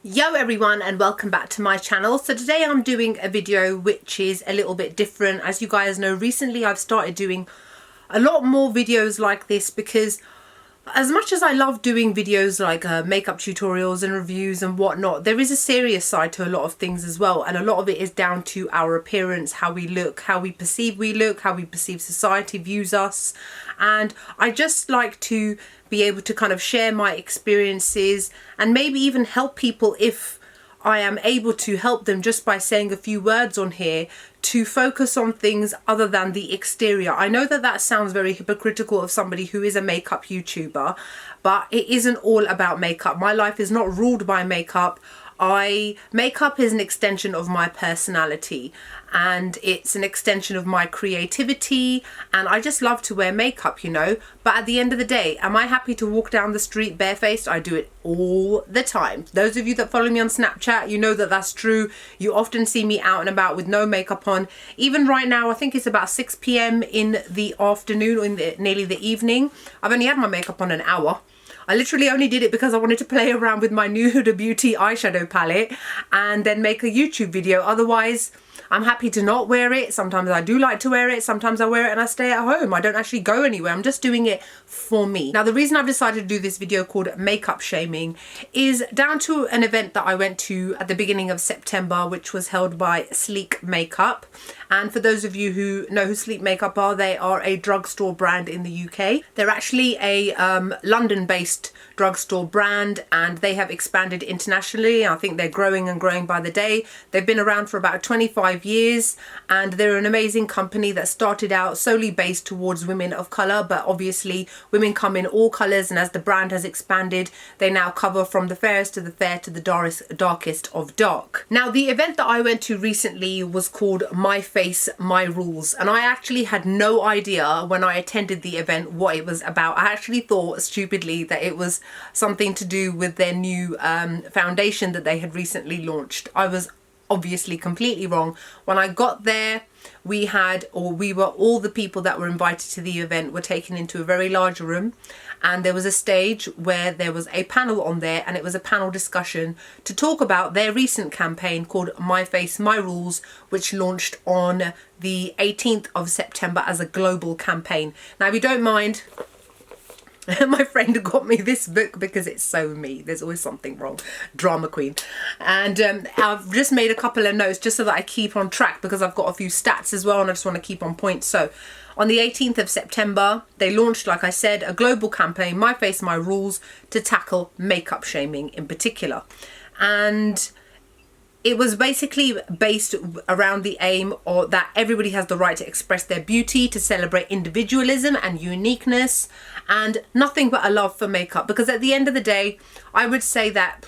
Yo everyone, and welcome back to my channel. So today I'm doing a video which is a little bit different. As you guys know, recently I've started doing a lot more videos like this because as much as I love doing videos like makeup tutorials and reviews and whatnot, there is a serious side to a lot of things as well, and a lot of it is down to our appearance, how we look, how we perceive how we perceive society views us. And I just like to be able to kind of share my experiences and maybe even help people if I am able to help them just by saying a few words on here, to focus on things other than the exterior. I know that that sounds very hypocritical of somebody who is a makeup YouTuber, but it isn't all about makeup. My life is not ruled by makeup. Makeup is an extension of my personality, and it's an extension of my creativity, and I just love to wear makeup, you know. But at the end of the day, am I happy to walk down the street barefaced? I do it all the time. Those of you that follow me on Snapchat, you know that that's true. You often see me out and about with no makeup on. Even right now, I think it's about 6 p.m. in the afternoon, or nearly the evening. I've only had my makeup on an hour. I literally only did it because I wanted to play around with my new Huda Beauty eyeshadow palette and then make a YouTube video. Otherwise, I'm happy to not wear it. Sometimes I do like to wear it. Sometimes I wear it and I stay at home. I don't actually go anywhere. I'm just doing it for me. Now, the reason I've decided to do this video called Makeup Shaming is down to an event that I went to at the beginning of September, which was held by Sleek Makeup. And for those of you who know who Sleek Makeup are, they are a drugstore brand in the UK. They're actually a London-based drugstore brand, and they have expanded internationally. I think they're growing and growing by the day. They've been around for about 25 years, and they're an amazing company that started out solely based towards women of colour, but obviously women come in all colours, and as the brand has expanded, they now cover from the fairest to the fair to the darkest of dark. Now, the event that I went to recently was called My Face, My Rules, and I actually had no idea when I attended the event what it was about. I actually thought stupidly that it was something to do with their new foundation that they had recently launched. I was obviously completely wrong. When I got there, all the people that were invited to the event were taken into a very large room, and there was a stage where there was a panel on there, and it was a panel discussion to talk about their recent campaign called My Face, My Rules, which launched on the 18th of September as a global campaign. Now, if you don't mind, my friend got me this book because it's so me. There's always something wrong. Drama queen. And I've just made a couple of notes just so that I keep on track, because I've got a few stats as well and I just want to keep on point. So on the 18th of September, they launched, like I said, a global campaign, My Face, My Rules, to tackle makeup shaming in particular. And it was basically based around the aim that everybody has the right to express their beauty, to celebrate individualism and uniqueness, and nothing but a love for makeup. Because at the end of the day, I would say that,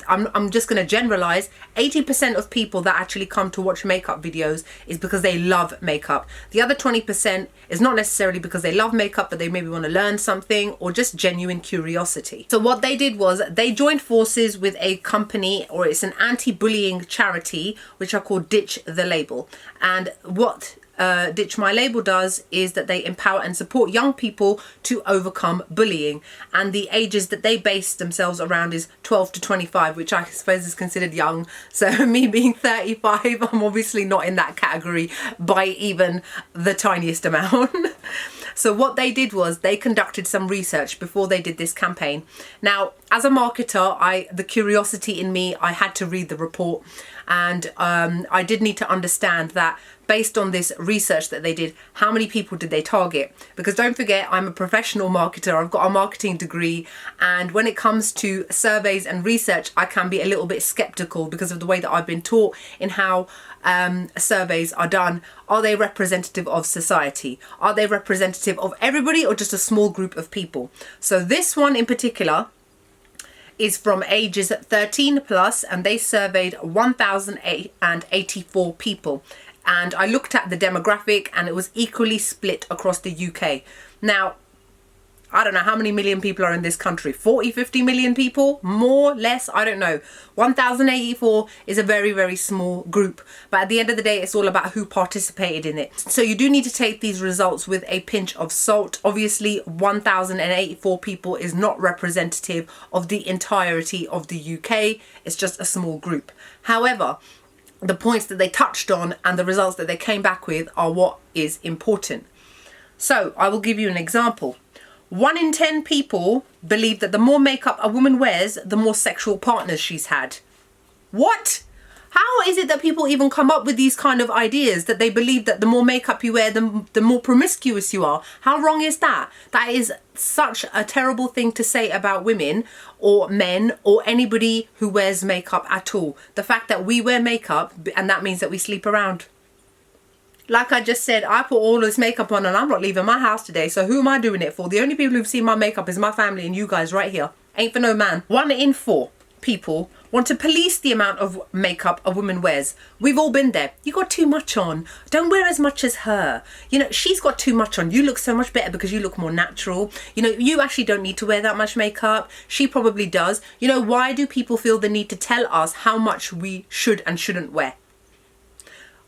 I'm just going to generalize, 80% of people that actually come to watch makeup videos is because they love makeup. The other 20% is not necessarily because they love makeup, but they maybe want to learn something or just genuine curiosity. So what they did was they joined forces with a company, or it's an anti-bullying charity, which are called Ditch the Label. And what Ditch My Label does is that they empower and support young people to overcome bullying, and the ages that they base themselves around is 12 to 25, which I suppose is considered young. So me being 35, I'm obviously not in that category by even the tiniest amount. So what they did was they conducted some research before they did this campaign. Now, as a marketer, the curiosity in me, I had to read the report, and I did need to understand that based on this research that they did, how many people did they target? Because don't forget, I'm a professional marketer. I've got a marketing degree, and when it comes to surveys and research, I can be a little bit skeptical because of the way that I've been taught in how surveys are done. Are they representative of society? Are they representative of everybody, or just a small group of people? So this one in particular is from ages 13 plus, and they surveyed 1,084 people. And I looked at the demographic, and it was equally split across the UK. Now, I don't know how many million people are in this country, 40, 50 million people, more, less, I don't know. 1,084 is a very, very small group. But at the end of the day, it's all about who participated in it. So you do need to take these results with a pinch of salt. Obviously, 1,084 people is not representative of the entirety of the UK. It's just a small group. However, the points that they touched on and the results that they came back with are what is important. So I will give you an example. 1 in 10 people believe that the more makeup a woman wears, the more sexual partners she's had. What? How is it that people even come up with these kind of ideas, that they believe that the more makeup you wear, the more promiscuous you are? How wrong is that? That is such a terrible thing to say about women or men or anybody who wears makeup at all. The fact that we wear makeup, and that means that we sleep around. Like I just said, I put all this makeup on and I'm not leaving my house today. So who am I doing it for? The only people who've seen my makeup is my family and you guys right here. Ain't for no man. 1 in 4 people want to police the amount of makeup a woman wears. We've all been there. You got too much on. Don't wear as much as her. You know, she's got too much on. You look so much better because you look more natural. You know, you actually don't need to wear that much makeup. She probably does. You know, why do people feel the need to tell us how much we should and shouldn't wear?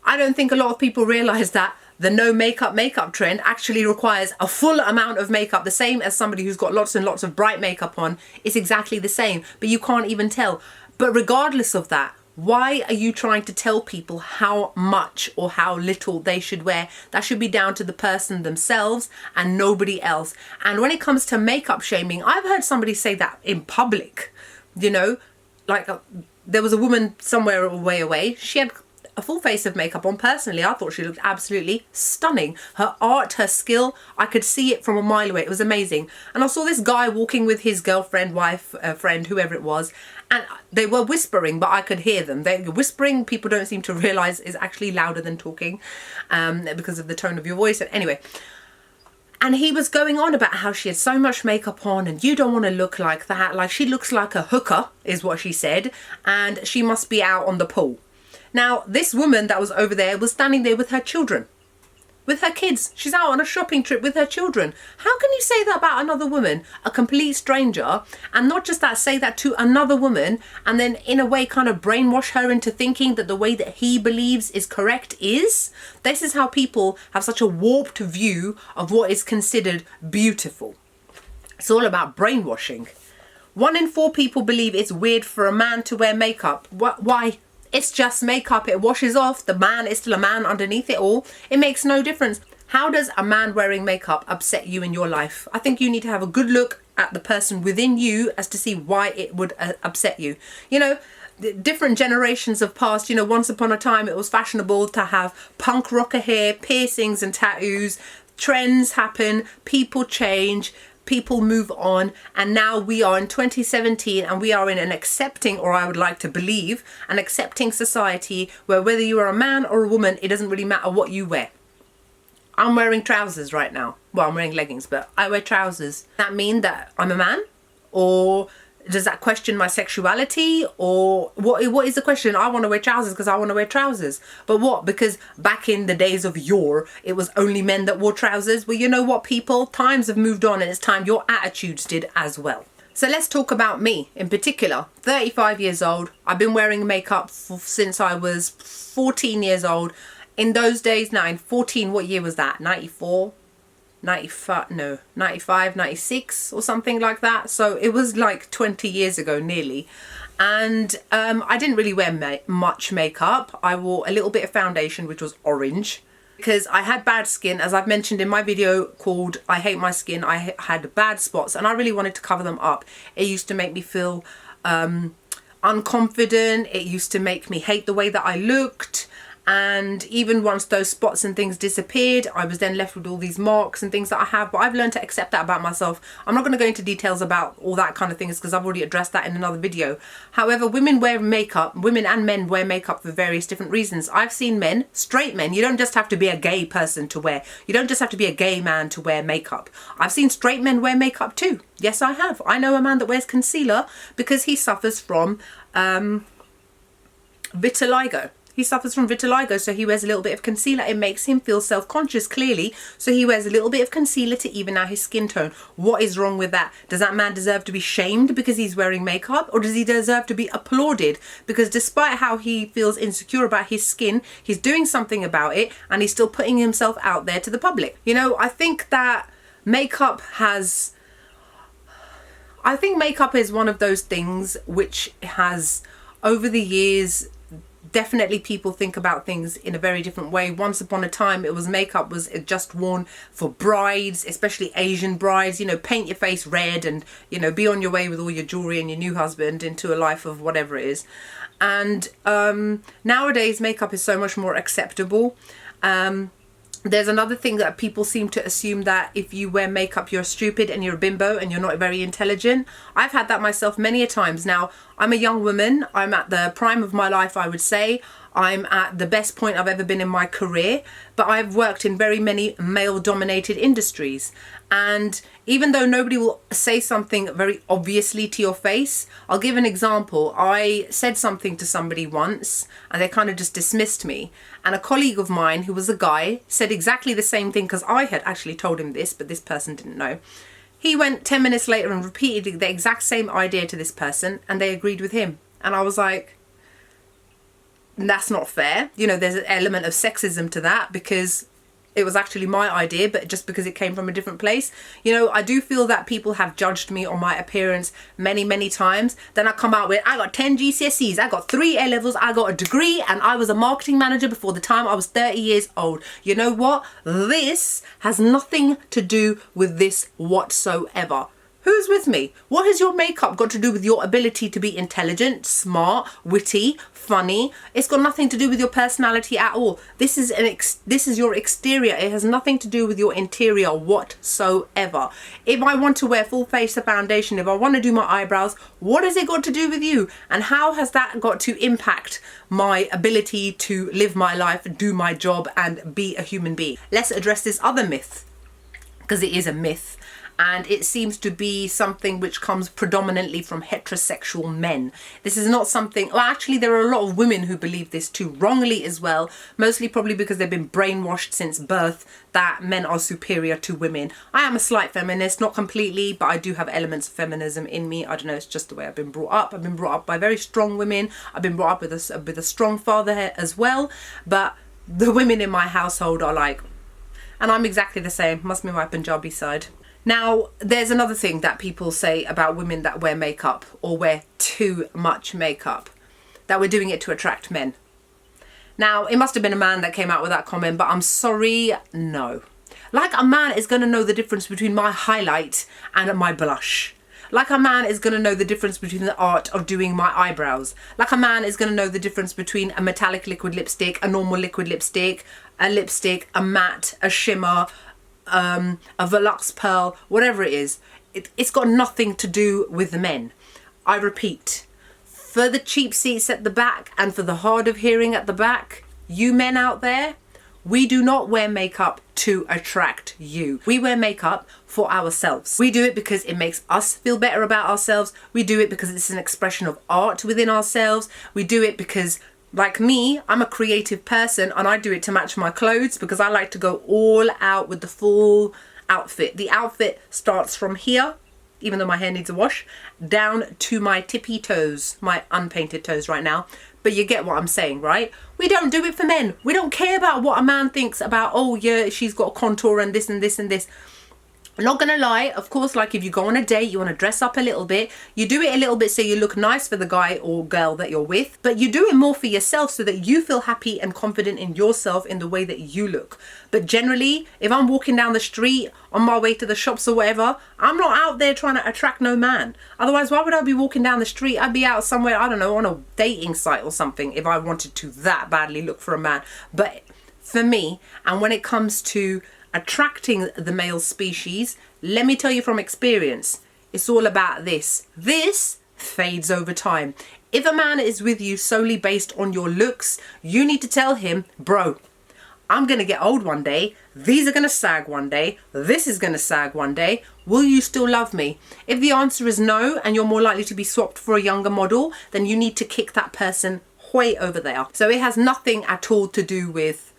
I don't think a lot of people realise that the no makeup trend actually requires a full amount of makeup, the same as somebody who's got lots and lots of bright makeup on. It's exactly the same, but you can't even tell. But regardless of that, why are you trying to tell people how much or how little they should wear? That should be down to the person themselves and nobody else. And when it comes to makeup shaming, I've heard somebody say that in public, you know, like there was a woman somewhere way away. She had a full face of makeup on. Personally, I thought she looked absolutely stunning. Her art, her skill, I could see it from a mile away. It was amazing. And I saw this guy walking with his girlfriend, wife, friend, whoever it was, and they were whispering, but I could hear them. Whispering, people don't seem to realise, is actually louder than talking because of the tone of your voice. Anyway, and he was going on about how she had so much makeup on and you don't want to look like that. Like, she looks like a hooker, is what she said, and she must be out on the pool. Now, this woman that was over there was standing there with her children, with her kids. She's out on a shopping trip with her children. How can you say that about another woman, a complete stranger, and not just that, say that to another woman, and then in a way kind of brainwash her into thinking that the way that he believes is correct is? This is how people have such a warped view of what is considered beautiful. It's all about brainwashing. 1 in 4 people believe it's weird for a man to wear makeup. Why? It's just makeup. It washes off. The man is still a man underneath it all. It makes no difference. How does a man wearing makeup upset you in your life? I think you need to have a good look at the person within you as to see why it would upset you. You know, different generations have passed. You know, once upon a time it was fashionable to have punk rocker hair, piercings and tattoos. Trends happen. People change. People move on, and now we are in 2017 and we are in an accepting, or I would like to believe, an accepting society where whether you are a man or a woman, it doesn't really matter what you wear. I'm wearing trousers right now. Well, I'm wearing leggings, but I wear trousers. Does that mean that I'm a man? Or does that question my sexuality? Or what is the question? I want to wear trousers because I want to wear trousers. But what? Because back in the days of yore, it was only men that wore trousers. Well, you know what, people? Times have moved on and it's time your attitudes did as well. So let's talk about me in particular. 35 years old. I've been wearing makeup since I was 14 years old. In those days, now in 14, what year was that? 94? 95, no, 95, 96 or something like that. So it was like 20 years ago nearly. And I didn't really wear much makeup. I wore a little bit of foundation, which was orange, because I had bad skin. As I've mentioned in my video called I Hate My Skin, I had bad spots and I really wanted to cover them up. It used to make me feel unconfident. It used to make me hate the way that I looked. And even once those spots and things disappeared, I was then left with all these marks and things that I have. But I've learned to accept that about myself. I'm not going to go into details about all that kind of things because I've already addressed that in another video. However, women wear makeup, women and men wear makeup for various different reasons. I've seen men, straight men, you don't just have to be a gay person to wear. You don't just have to be a gay man to wear makeup. I've seen straight men wear makeup too. Yes, I have. I know a man that wears concealer because he suffers from vitiligo. He suffers from vitiligo, so he wears a little bit of concealer. It makes him feel self-conscious, clearly, so he wears a little bit of concealer to even out his skin tone. What is wrong with that? Does that man deserve to be shamed because he's wearing makeup, or does he deserve to be applauded because despite how he feels insecure about his skin, he's doing something about it and he's still putting himself out there to the public? You know, I think makeup is one of those things which has, over the years, definitely people think about things in a very different way. Once upon a time, makeup was just worn for brides, especially Asian brides. You know, paint your face red and, you know, be on your way with all your jewelry and your new husband into a life of whatever it is. And nowadays, makeup is so much more acceptable. There's another thing that people seem to assume, that if you wear makeup, you're stupid and you're a bimbo and you're not very intelligent. I've had that myself many a times. Now, I'm a young woman. I'm at the prime of my life, I would say. I'm at the best point I've ever been in my career, but I've worked in very many male-dominated industries. And even though nobody will say something very obviously to your face, I'll give an example. I said something to somebody once and they kind of just dismissed me. And a colleague of mine, who was a guy, said exactly the same thing, because I had actually told him this, but this person didn't know. He went 10 minutes later and repeated the exact same idea to this person, and they agreed with him. And I was like, that's not fair. You know, there's an element of sexism to that, because it was actually my idea, but just because it came from a different place. You know, I do feel that people have judged me on my appearance many, many times. Then I come out with, I got 10 GCSEs, I got 3 A-levels, I got a degree, and I was a marketing manager before the time I was 30 years old. You know what? This has nothing to do with this whatsoever. Who's with me? What has your makeup got to do with your ability to be intelligent, smart, witty, funny? It's got nothing to do with your personality at all. This is your exterior. It has nothing to do with your interior whatsoever. If I want to wear full face of foundation, if I want to do my eyebrows, what has it got to do with you? And how has that got to impact my ability to live my life, do my job, and be a human being? Let's address this other myth, because it is a myth. And it seems to be something which comes predominantly from heterosexual men. This is not something, well, actually there are a lot of women who believe this too, wrongly as well, mostly probably because they've been brainwashed since birth that men are superior to women. I am a slight feminist, not completely, but I do have elements of feminism in me. I don't know, it's just the way I've been brought up. I've been brought up by very strong women. I've been brought up with a strong father as well, but the women in my household are like, and I'm exactly the same, must be my Punjabi side. Now, there's another thing that people say about women that wear makeup or wear too much makeup, that we're doing it to attract men. Now, it must have been a man that came out with that comment, but I'm sorry, no. Like a man is going to know the difference between my highlight and my blush. Like a man is going to know the difference between the art of doing my eyebrows. Like a man is going to know the difference between a metallic liquid lipstick, a normal liquid lipstick, a matte, a shimmer, a Velux pearl, whatever it is. It's got nothing to do with the men. I repeat, for the cheap seats at the back and for the hard of hearing at the back, you men out there, we do not wear makeup to attract you. We wear makeup for ourselves. We do it because it makes us feel better about ourselves. We do it because it's an expression of art within ourselves. We do it because, like me, I'm a creative person and I do it to match my clothes, because I like to go all out with the full outfit. The outfit starts from here, even though my hair needs a wash, down to my tippy toes, my unpainted toes right now. But you get what I'm saying, right? We don't do it for men. We don't care about what a man thinks about, oh yeah, she's got a contour and this and this and this. I'm not gonna lie, of course, like if you go on a date, you want to dress up a little bit, you do it a little bit so you look nice for the guy or girl that you're with, but you do it more for yourself so that you feel happy and confident in yourself in the way that you look. But generally, if I'm walking down the street on my way to the shops or whatever, I'm not out there trying to attract no man. Otherwise, why would I be walking down the street? I'd be out somewhere, I don't know, on a dating site or something if I wanted to that badly look for a man. But for me, and when it comes to attracting the male species, let me tell you from experience, it's all about this. This fades over time. If a man is with you solely based on your looks, you need to tell him, bro, I'm gonna get old one day, these are gonna sag one day, this is gonna sag one day, will you still love me? If the answer is no, and you're more likely to be swapped for a younger model, then you need to kick that person way over there. So it has nothing at all to do with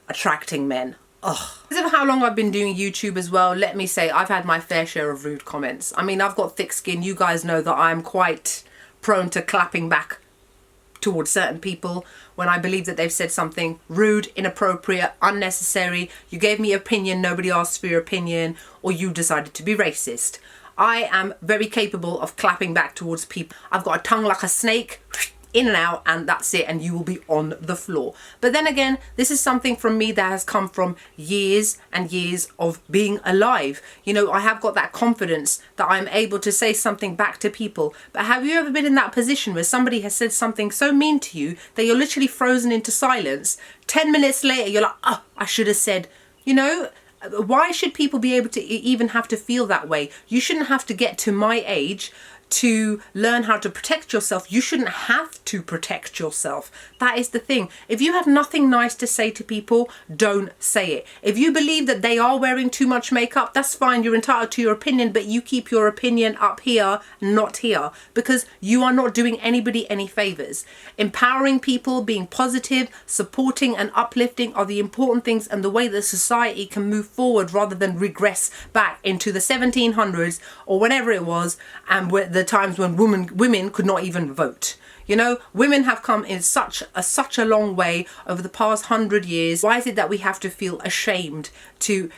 attracting men. Ugh. Because of how long I've been doing YouTube as well, let me say I've had my fair share of rude comments. I mean, I've got thick skin. You guys know that I'm quite prone to clapping back towards certain people when I believe that they've said something rude, inappropriate, unnecessary. You gave me opinion, nobody asked for your opinion, or you decided to be racist. I am very capable of clapping back towards people. I've got a tongue like a snake, in and out, and that's it, and you will be on the floor. But then again, this is something from me that has come from years and years of being alive. You know, I have got that confidence that I'm able to say something back to people. But have you ever been in that position where somebody has said something so mean to you that you're literally frozen into silence? 10 minutes later, you're like, oh, I should have said, you know, why should people be able to even have to feel that way? You shouldn't have to get to my age to learn how to protect yourself. You shouldn't have to protect yourself. That is the thing. If you have nothing nice to say to people, don't say it. If you believe that they are wearing too much makeup, that's fine. You're entitled to your opinion, but you keep your opinion up here, not here, because you are not doing anybody any favors. Empowering people, being positive, supporting and uplifting are the important things, and the way that society can move forward rather than regress back into the 1700s or whenever it was, and the times when women could not even vote. You know, women have come in such a long way over the past 100 years. Why is it that we have to feel ashamed to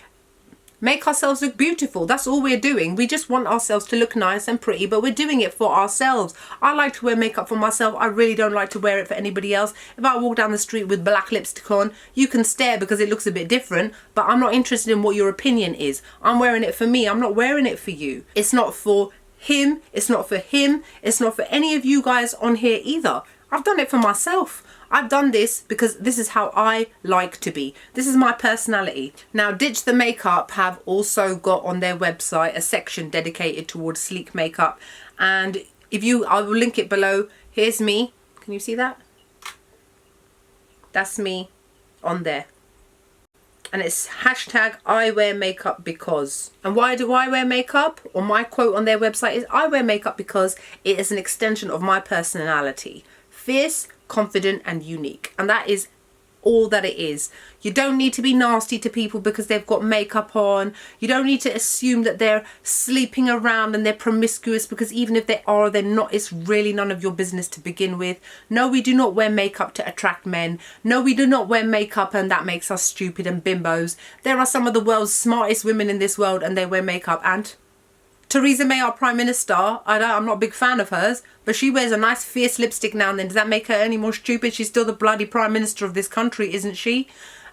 make ourselves look beautiful? That's all we're doing. We just want ourselves to look nice and pretty, but we're doing it for ourselves. I like to wear makeup for myself. I really don't like to wear it for anybody else. If I walk down the street with black lipstick on, you can stare because it looks a bit different, but I'm not interested in what your opinion is. I'm wearing it for me. I'm not wearing it for you. It's not for him, it's not for him, it's not for any of you guys on here either. I've done it for myself. I've done this because this is how I like to be. This is my personality. Now, Ditch the Makeup have also got on their website a section dedicated towards sleek makeup, and I will link it below. Here's me. Can you see that? That's me on there. And it's hashtag I wear makeup because. And why do I wear makeup? Or my quote on their website is, I wear makeup because it is an extension of my personality. Fierce, confident and unique. And that is all that it is. You don't need to be nasty to people because they've got makeup on. You don't need to assume that they're sleeping around and they're promiscuous, because even if they are, they're not. It's really none of your business to begin with. No, we do not wear makeup to attract men. No, we do not wear makeup and that makes us stupid and bimbos. There are some of the world's smartest women in this world and they wear makeup. And Theresa May, our Prime Minister, I'm not a big fan of hers, but she wears a nice fierce lipstick now and then. Does that make her any more stupid? She's still the bloody Prime Minister of this country, isn't she?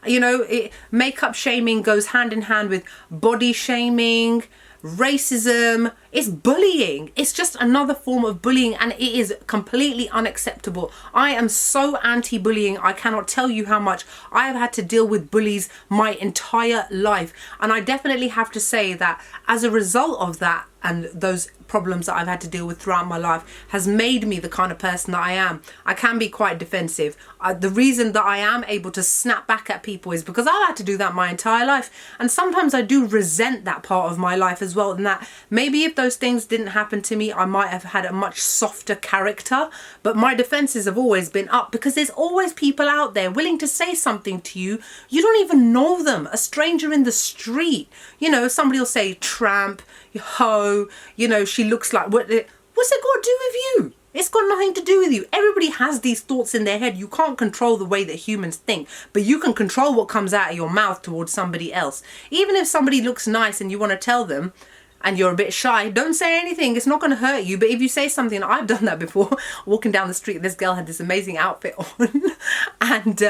You know, makeup shaming goes hand in hand with body shaming, racism. It's bullying. It's just another form of bullying, and it is completely unacceptable. I am so anti-bullying. I cannot tell you how much I have had to deal with bullies my entire life, and I definitely have to say that as a result of that and those problems that I've had to deal with throughout my life has made me the kind of person that I am. I can be quite defensive. The reason that I am able to snap back at people is because I've had to do that my entire life, and sometimes I do resent that part of my life as well, and that maybe if those things didn't happen to me, I might have had a much softer character. But my defenses have always been up, because there's always people out there willing to say something to you. You don't even know them. A stranger in the street, you know, somebody will say tramp, ho, you know, she looks like, what's it got to do with you? It's got nothing to do with you. Everybody has these thoughts in their head. You can't control the way that humans think, but you can control what comes out of your mouth towards somebody else. Even if somebody looks nice and you want to tell them, and you're a bit shy, don't say anything. It's not going to hurt you. But if you say something, I've done that before. Walking down the street, this girl had this amazing outfit on, and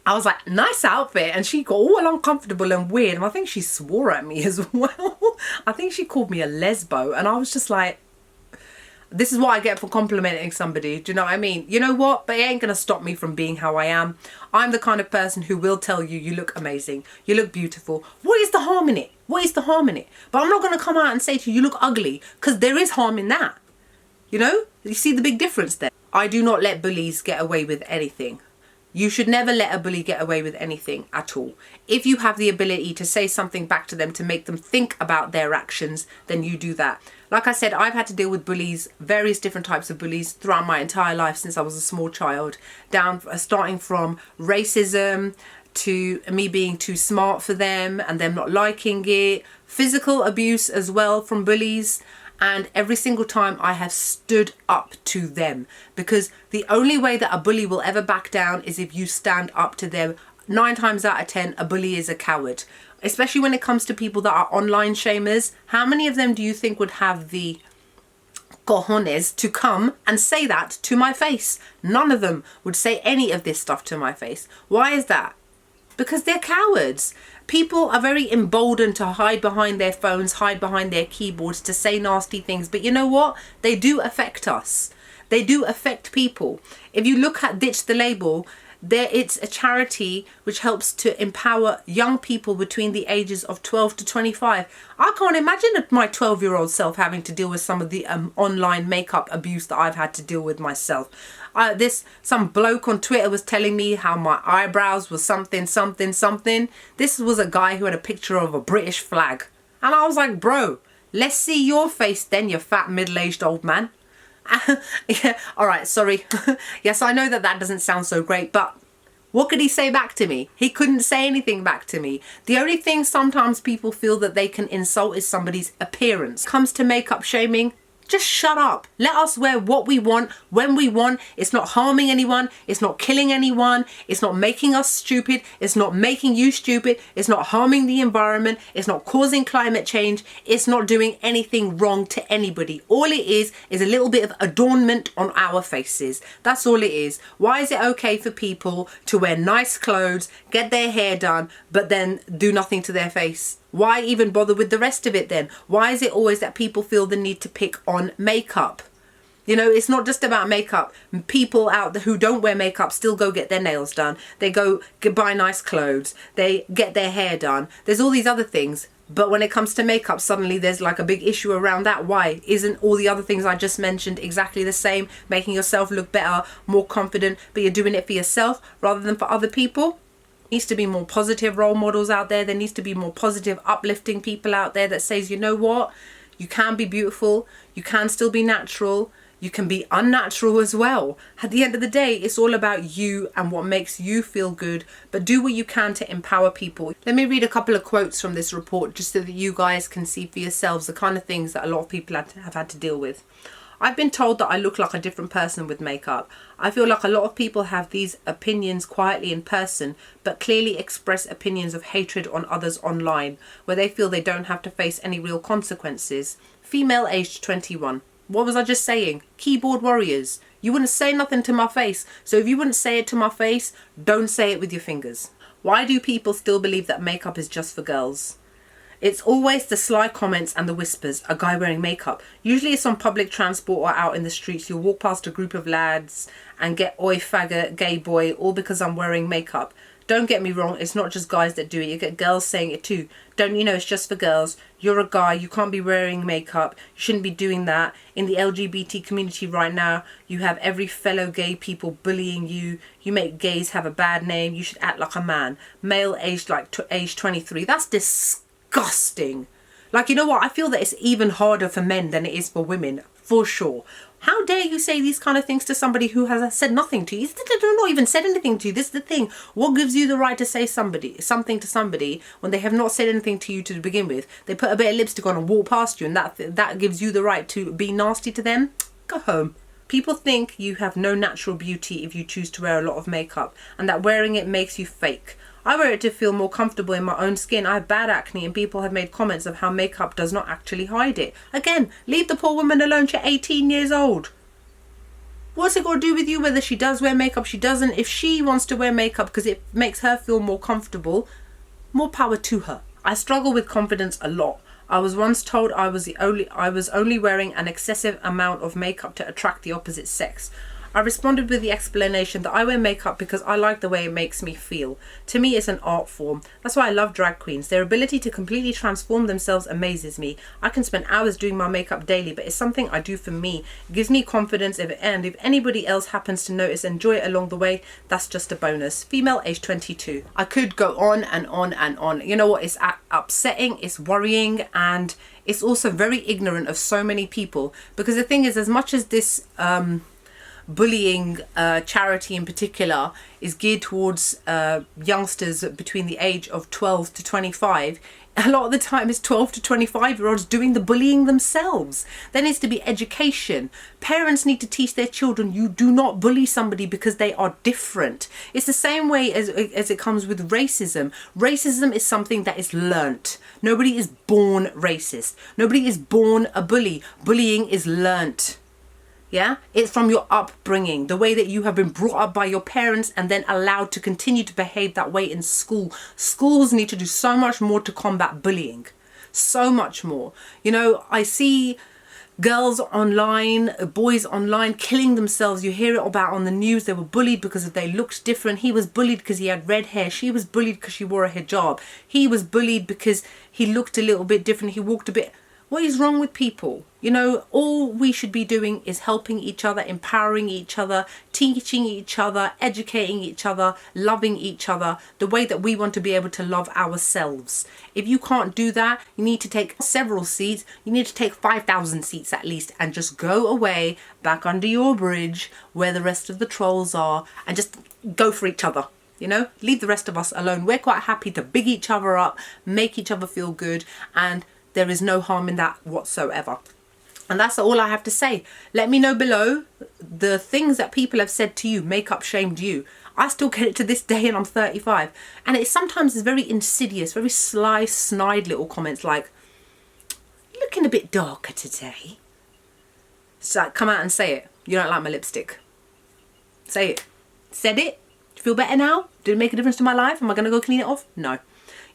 I was like, nice outfit, and she got all uncomfortable and weird, and I think she swore at me as well. I think she called me a lesbo, and I was just like, this is what I get for complimenting somebody. Do you know what I mean? You know what? But it ain't gonna stop me from being how I am. I'm the kind of person who will tell you, you look amazing, you look beautiful. What is the harm in it? What is the harm in it? But I'm not gonna come out and say to you, you look ugly, because there is harm in that. You know? You see the big difference there? I do not let bullies get away with anything. You should never let a bully get away with anything at all. If you have the ability to say something back to them to make them think about their actions, then you do that. Like I said, I've had to deal with bullies, various different types of bullies throughout my entire life since I was a small child, starting from racism to me being too smart for them and them not liking it, physical abuse as well from bullies. And every single time I have stood up to them, because the only way that a bully will ever back down is if you stand up to them. 9 times out of 10, a bully is a coward, especially when it comes to people that are online shamers. How many of them do you think would have the cojones to come and say that to my face? None of them would say any of this stuff to my face. Why is that? Because they're cowards. People are very emboldened to hide behind their phones, hide behind their keyboards, to say nasty things. But you know what? They do affect us. They do affect people. If you look at Ditch the Label, it's a charity which helps to empower young people between the ages of 12 to 25. I can't imagine my 12-year-old self having to deal with some of the online makeup abuse that I've had to deal with myself. Some bloke on Twitter was telling me how my eyebrows was something. This was a guy who had a picture of a British flag. And I was like, bro, let's see your face then, you fat middle-aged old man. Yeah, all right, sorry. Yes, I know that doesn't sound so great, but what could he say back to me? He couldn't say anything back to me. The only thing sometimes people feel that they can insult is somebody's appearance. Comes to makeup shaming, just shut up. Let us wear what we want, when we want. It's not harming anyone. It's not killing anyone. It's not making us stupid. It's not making you stupid. It's not harming the environment. It's not causing climate change. It's not doing anything wrong to anybody. All it is a little bit of adornment on our faces. That's all it is. Why is it okay for people to wear nice clothes, get their hair done, but then do nothing to their face? Why even bother with the rest of it then? Why is it always that people feel the need to pick on makeup? You know, it's not just about makeup. People out there who don't wear makeup still go get their nails done. They go buy nice clothes. They get their hair done. There's all these other things. But when it comes to makeup, suddenly there's like a big issue around that. Why? Isn't all the other things I just mentioned exactly the same? Making yourself look better, more confident, but you're doing it for yourself rather than for other people? Needs to be more positive role models out there. There needs to be more positive, uplifting people out there that says, you know what? You can be beautiful. You can still be natural. You can be unnatural as well. At the end of the day, it's all about you and what makes you feel good. But do what you can to empower people. Let me read a couple of quotes from this report just so that you guys can see for yourselves the kind of things that a lot of people have had to deal with. I've been told that I look like a different person with makeup. I feel like a lot of people have these opinions quietly in person, but clearly express opinions of hatred on others online, where they feel they don't have to face any real consequences. Female aged 21. What was I just saying? Keyboard warriors. You wouldn't say nothing to my face. So if you wouldn't say it to my face, don't say it with your fingers. Why do people still believe that makeup is just for girls? It's always the sly comments and the whispers, a guy wearing makeup. Usually it's on public transport or out in the streets. You'll walk past a group of lads and get oi faggot, gay boy, all because I'm wearing makeup. Don't get me wrong, it's not just guys that do it. You get girls saying it too. Don't you know it's just for girls? You're a guy, you can't be wearing makeup. You shouldn't be doing that. In the LGBT community right now, you have every fellow gay people bullying you. You make gays have a bad name. You should act like a man. Male aged age 23. That's disgusting. Like, you know what? I feel that it's even harder for men than it is for women, for sure. How dare you say these kind of things to somebody who has said nothing to you? They've not even said anything to you. This is the thing. What gives you the right to say something to somebody when they have not said anything to you to begin with? They put a bit of lipstick on and walk past you, and that gives you the right to be nasty to them? Go home. People think you have no natural beauty if you choose to wear a lot of makeup, and that wearing it makes you fake. I wear it to feel more comfortable in my own skin. I have bad acne and people have made comments of how makeup does not actually hide it. Again, leave the poor woman alone. She's 18 years old. What's it got to do with you whether she does wear makeup, she doesn't? If she wants to wear makeup because it makes her feel more comfortable, more power to her. I struggle with confidence a lot. I was once told I was only wearing an excessive amount of makeup to attract the opposite sex. I responded with the explanation that I wear makeup because I like the way it makes me feel. To me, it's an art form. That's why I love drag queens. Their ability to completely transform themselves amazes me. I can spend hours doing my makeup daily, but it's something I do for me. It gives me confidence, and if anybody else happens to notice and enjoy it along the way, that's just a bonus. Female, age 22. I could go on and on and on. You know what? It's upsetting, it's worrying, and it's also very ignorant of so many people. Because the thing is, as much as this bullying charity in particular is geared towards youngsters between the age of 12 to 25, a lot of the time it's 12 to 25-year-olds doing the bullying themselves. There needs to be education. Parents need to teach their children, you do not bully somebody because they are different. It's the same way as it comes with racism. Racism is something that is learnt. Nobody is born racist. Nobody is born a bully. Bullying is learnt. Yeah, it's from your upbringing, the way that you have been brought up by your parents and then allowed to continue to behave that way in school. Schools need to do so much more to combat bullying. So much more. You know, I see girls online, boys online killing themselves. You hear it about on the news. They were bullied because they looked different. He was bullied because he had red hair. She was bullied because she wore a hijab. He was bullied because he looked a little bit different. He walked a bit... What is wrong with people? You know, all we should be doing is helping each other, empowering each other, teaching each other, educating each other, loving each other the way that we want to be able to love ourselves. If you can't do that, you need to take several seats. You need to take 5,000 seats at least and just go away back under your bridge where the rest of the trolls are and just go for each other. You know, leave the rest of us alone. We're quite happy to big each other up, make each other feel good, and there is no harm in that whatsoever. And that's all I have to say. Let me know below the things that people have said to you, makeup shamed you. I still get it to this day and I'm 35. And it sometimes is very insidious, very sly, snide little comments like, "You're looking a bit darker today." So come out and say it. You don't like my lipstick. Say it. Said it. Do you feel better now? Did it make a difference to my life? Am I going to go clean it off? No.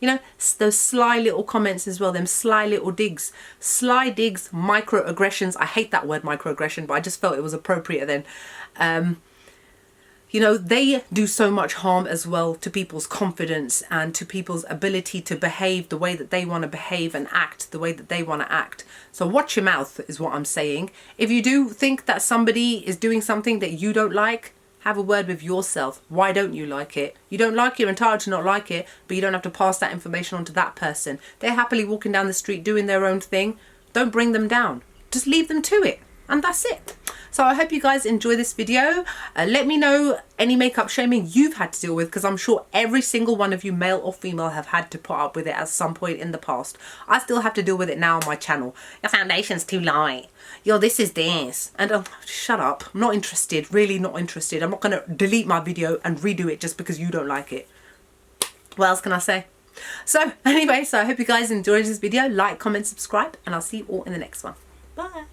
You know, those sly little comments as well, them sly little digs. Sly digs, microaggressions. I hate that word microaggression, but I just felt it was appropriate then. You know, they do so much harm as well to people's confidence and to people's ability to behave the way that they want to behave and act the way that they want to act. So watch your mouth is what I'm saying. If you do think that somebody is doing something that you don't like, have a word with yourself. Why don't you like it? You don't like it, you're entitled to not like it, but you don't have to pass that information on to that person. They're happily walking down the street doing their own thing. Don't bring them down. Just leave them to it. And that's it. So I hope you guys enjoy this video. Let me know any makeup shaming you've had to deal with, because I'm sure every single one of you, male or female, have had to put up with it at some point in the past. I still have to deal with it now on my channel. Your foundation's too light. Yo, this is this. And shut up. I'm not interested. Really not interested. I'm not going to delete my video and redo it just because you don't like it. What else can I say? So anyway, I hope you guys enjoyed this video. Like, comment, subscribe, and I'll see you all in the next one. Bye.